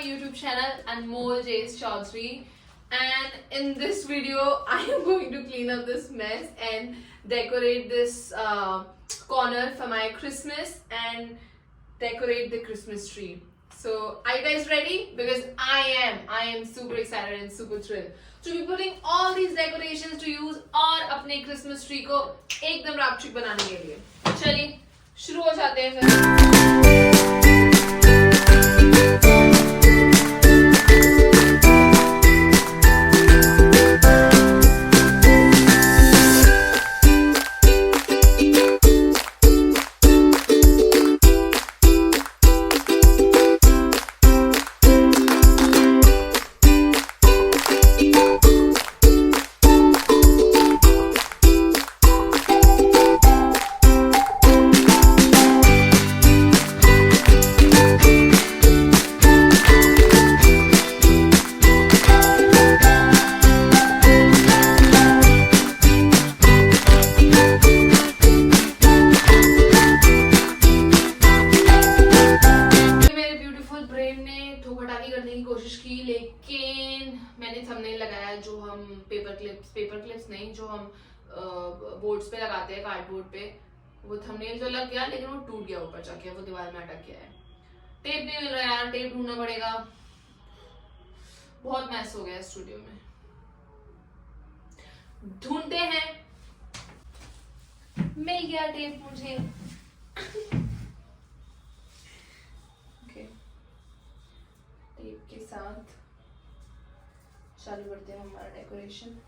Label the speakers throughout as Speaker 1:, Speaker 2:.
Speaker 1: YouTube channel Anmol Jayce Chaudhary, and in this video I am going to clean up this mess and decorate this corner for my Christmas and decorate the Christmas tree. So are you guys ready? Because I am super excited and super thrilled to be putting all these decorations to use और अपने Christmas tree को एकदम रापचिक बनाने के लिए. चलिए शुरू हो जाते हैं फिर. लेकिन मैंने थंबनेल लगाया जो हम पेपर क्लिप्स नहीं, जो हम बोर्ड्स पे लगाते हैं कार्डबोर्ड पे, वो थंबनेल तो लग गया लेकिन वो टूट गया ऊपर जाके, वो दीवार में अटक गया है. टेप नहीं मिल रहा यार, टेप ढूंढना पड़ेगा. बहुत मैस हो गया स्टूडियो में, ढूंढते हैं. मिल गया टेप मुझे. टेप के साथ चालू करते हैं हमारा डेकोरेशन.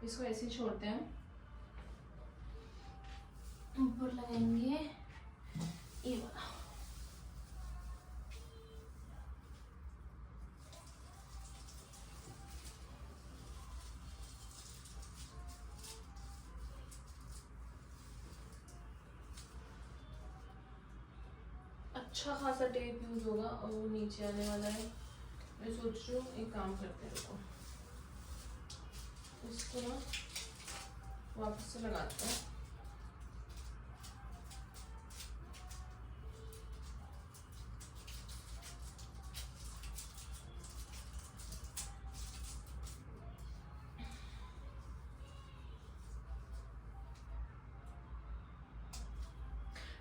Speaker 1: इसको ऐसे छोड़ते हैं, ऊपर लगाएंगे ये वाला. अच्छा खासा टेप यूज होगा और वो नीचे आने वाला है. मैं सोच रही हूँ एक काम करते हैं, रुको इसको ना वापस से लगाते हैं.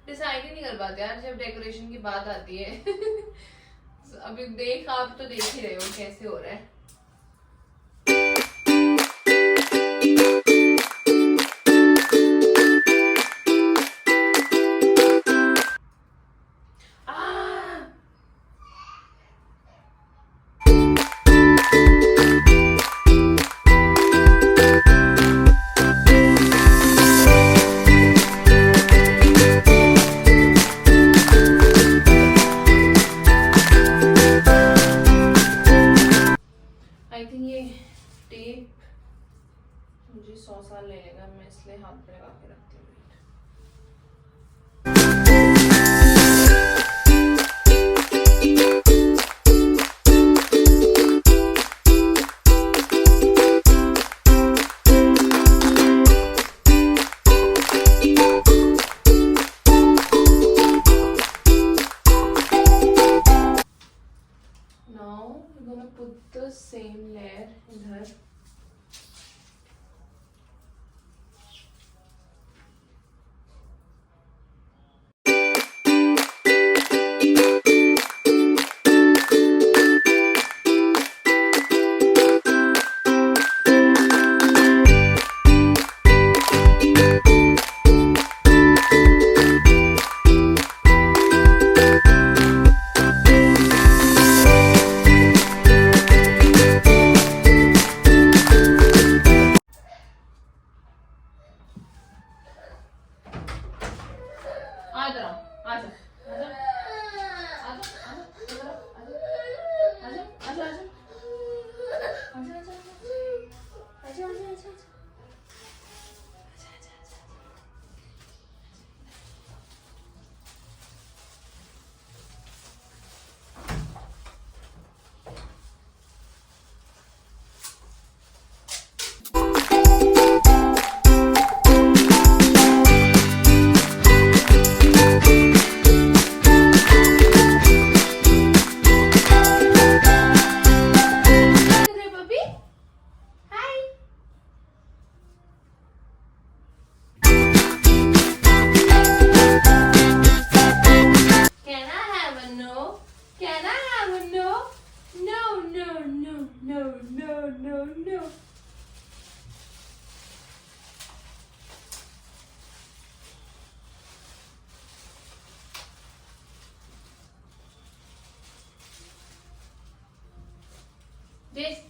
Speaker 1: डिसाइड ही नहीं कर पाते यार जब डेकोरेशन की बात आती है. अभी आप तो देख ही रहे हो कैसे हो रहा है. टेप मुझे 100 साल लगेगा, मैं इसलिए हाथ पे लगा के रखती हूँ. Now we're gonna put the same layer इधर. आ इधर आओ, आजा आजा आजा आजा इधर आओ, आजा आजा आजा आजा आजा आजा आजा आजा आजा आजा। No. Jayce.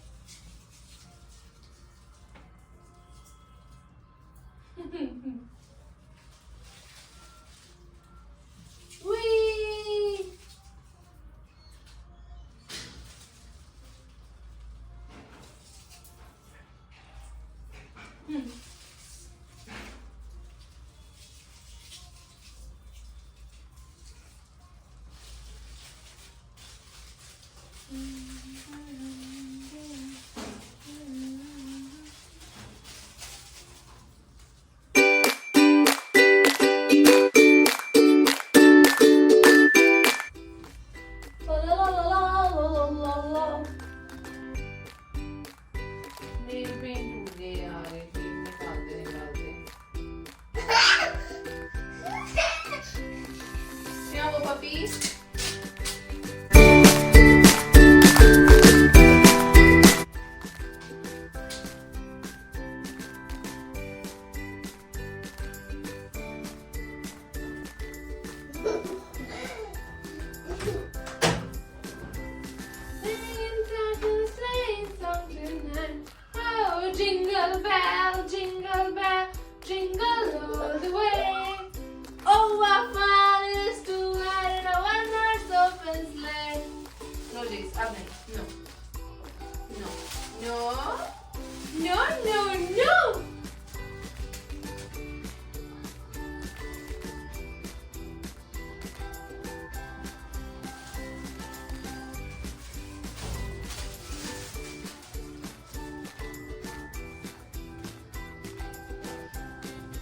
Speaker 1: Whee! Puppies. Oh, jingle bell, jingle all the way. Oh, what fun it is to ride in a one-horse open sleigh. No, Jayce, up next. No.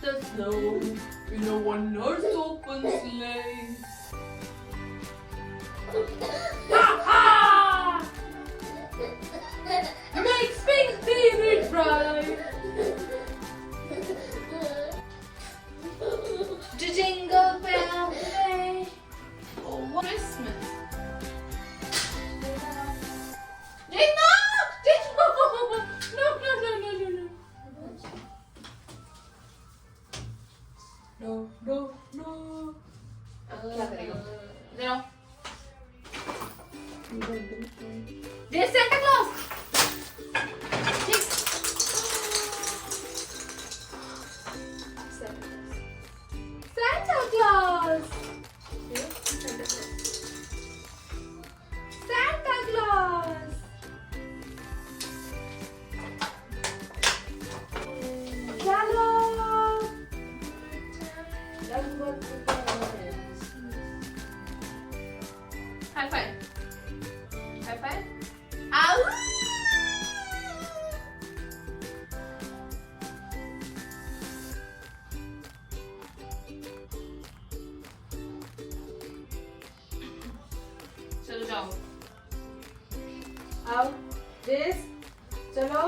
Speaker 1: The snow in a one-horse open sleigh. Ha! Makes things very bright. Jingle bell way. Oh, what Christmas. Jayce, no! Jayce, no. क्या करेगा? इधर आओ। Jayce, Santa Claus. Santa Claus. Santa Claus. Hello. High five. High five. Ow! चलो जाओ। आओ, Jayce, चलो।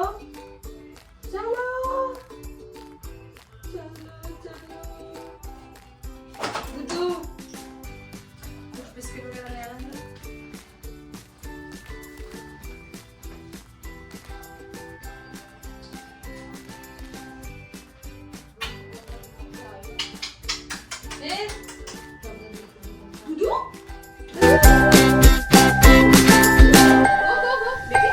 Speaker 1: गुड्डू, कुछ biscuit वगैरह ले आना है? Jayce, Guddu, go, baby,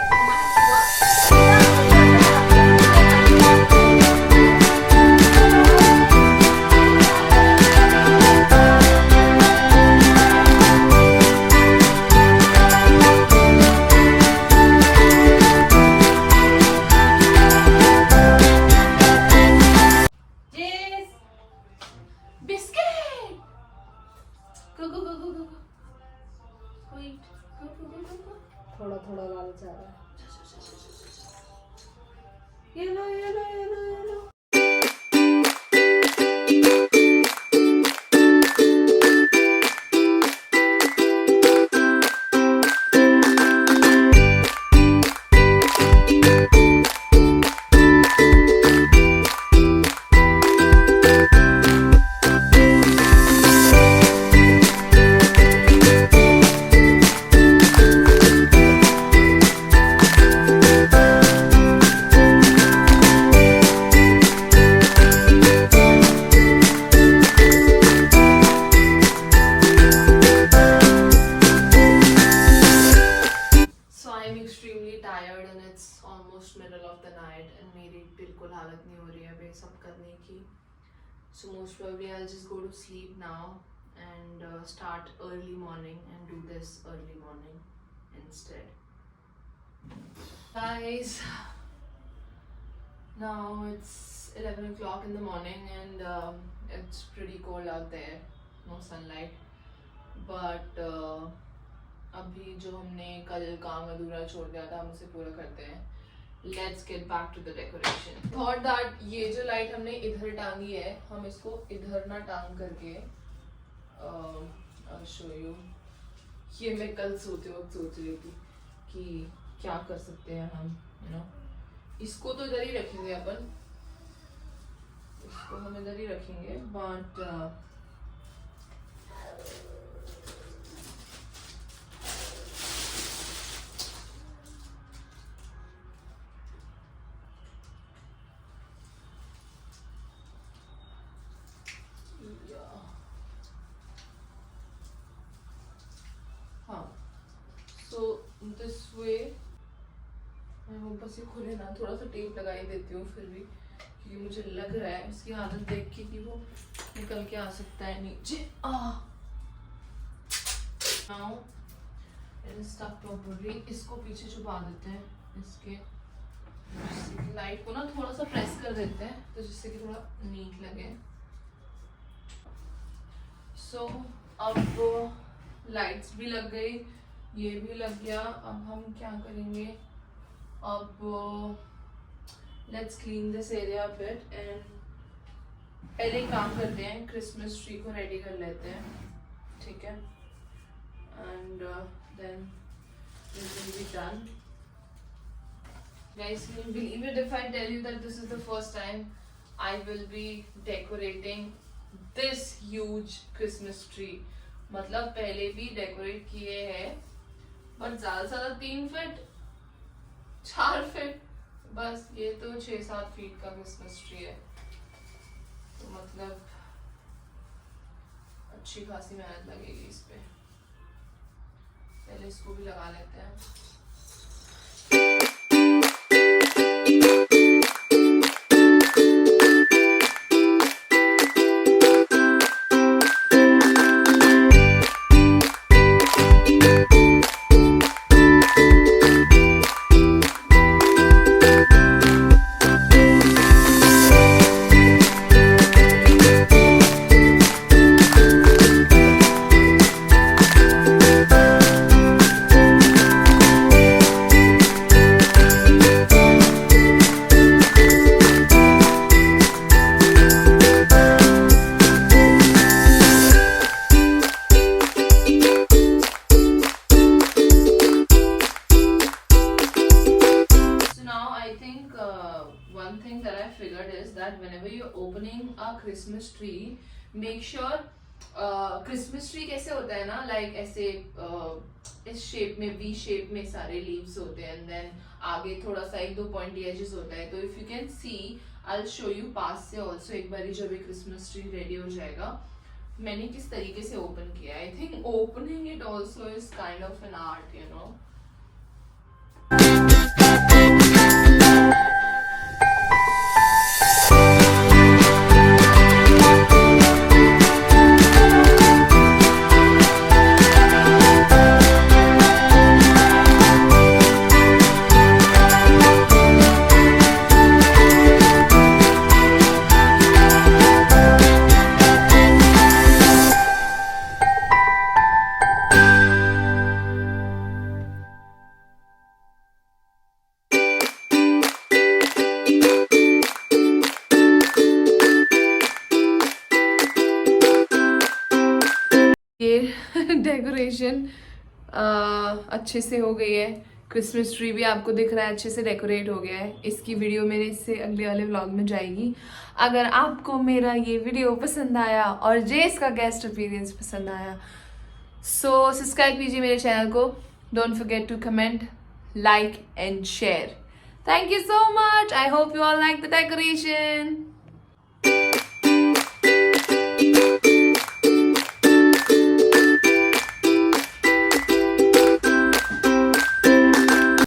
Speaker 1: So most probably I'll just go to sleep now and start early morning and do this early morning instead. Guys, now it's 11 o'clock in the morning and it's pretty cold out there, no sunlight. But अभी जो हमने कल काम अधूरा छोड़ दिया था हम उसे पूरा करते हैं. Let's get back to the decoration. Thought that ये जो लाइट हमने इधर टांगी है हम इसको इधर ना टांग करके I'll show you. ये मैं कल सोते वक्त सोच रही थी कि क्या कर सकते हैं हम, you know. इसको तो इधर ही रखेंगे अपन, इसको हम इधर ही रखेंगे, but so this way मैं बस ये खुले ना, थोड़ा सा टेप लगा ही देती हूँ फिर भी, क्योंकि मुझे लग रहा है उसकी आदत देख के कि वो निकल के आ सकता है नीचे. Now it is stuck properly. इसको पीछे छुपा देते हैं इसके, लाइट को ना थोड़ा सा प्रेस कर देते हैं तो जिससे कि थोड़ा नीट लगे. So अब लाइट्स भी लग गई, ये भी लग गया. अब हम क्या करेंगे, अब let's clean this area bit and पहले काम करते हैं, क्रिसमस ट्री को रेडी कर लेते हैं, ठीक है, and then this will be done. Guys, can you believe it if I tell you that this is the first time I will be decorating this huge Christmas tree. मतलब पहले भी decorate किए हैं बट ज़्यादा से ज़्यादा 3 feet 4 feet, बस ये तो 6-7 फीट का क्रिसमस ट्री है. तो मतलब अच्छी खासी मेहनत लगेगी इस पे. पहले इसको भी लगा लेते हैं. One thing that I figured is that whenever you're opening a Christmas tree, make sure Christmas tree कैसे होता है ना, like ऐसे इस शेप में, V शेप में सारे leaves होते हैं, and then आगे थोड़ा सा 1-2 pointy edges होता है. तो if you can see, I'll show you पास से also एक बारी जब ये Christmas tree ready हो जाएगा मैंने किस तरीके से open किया. I think opening it also is kind of an art, you know. Decoration अच्छे से हो गई है. क्रिसमस ट्री भी आपको दिख रहा है अच्छे से डेकोरेट हो गया है. इसकी वीडियो मेरे इससे अगले वाले व्लॉग में जाएगी. अगर आपको मेरा ये वीडियो पसंद आया और जेस का गेस्ट अपीयरेंस पसंद आया सो सब्सक्राइब कीजिए मेरे चैनल को. Don't forget to comment, like and share. Thank you so much. I hope you all like the decoration.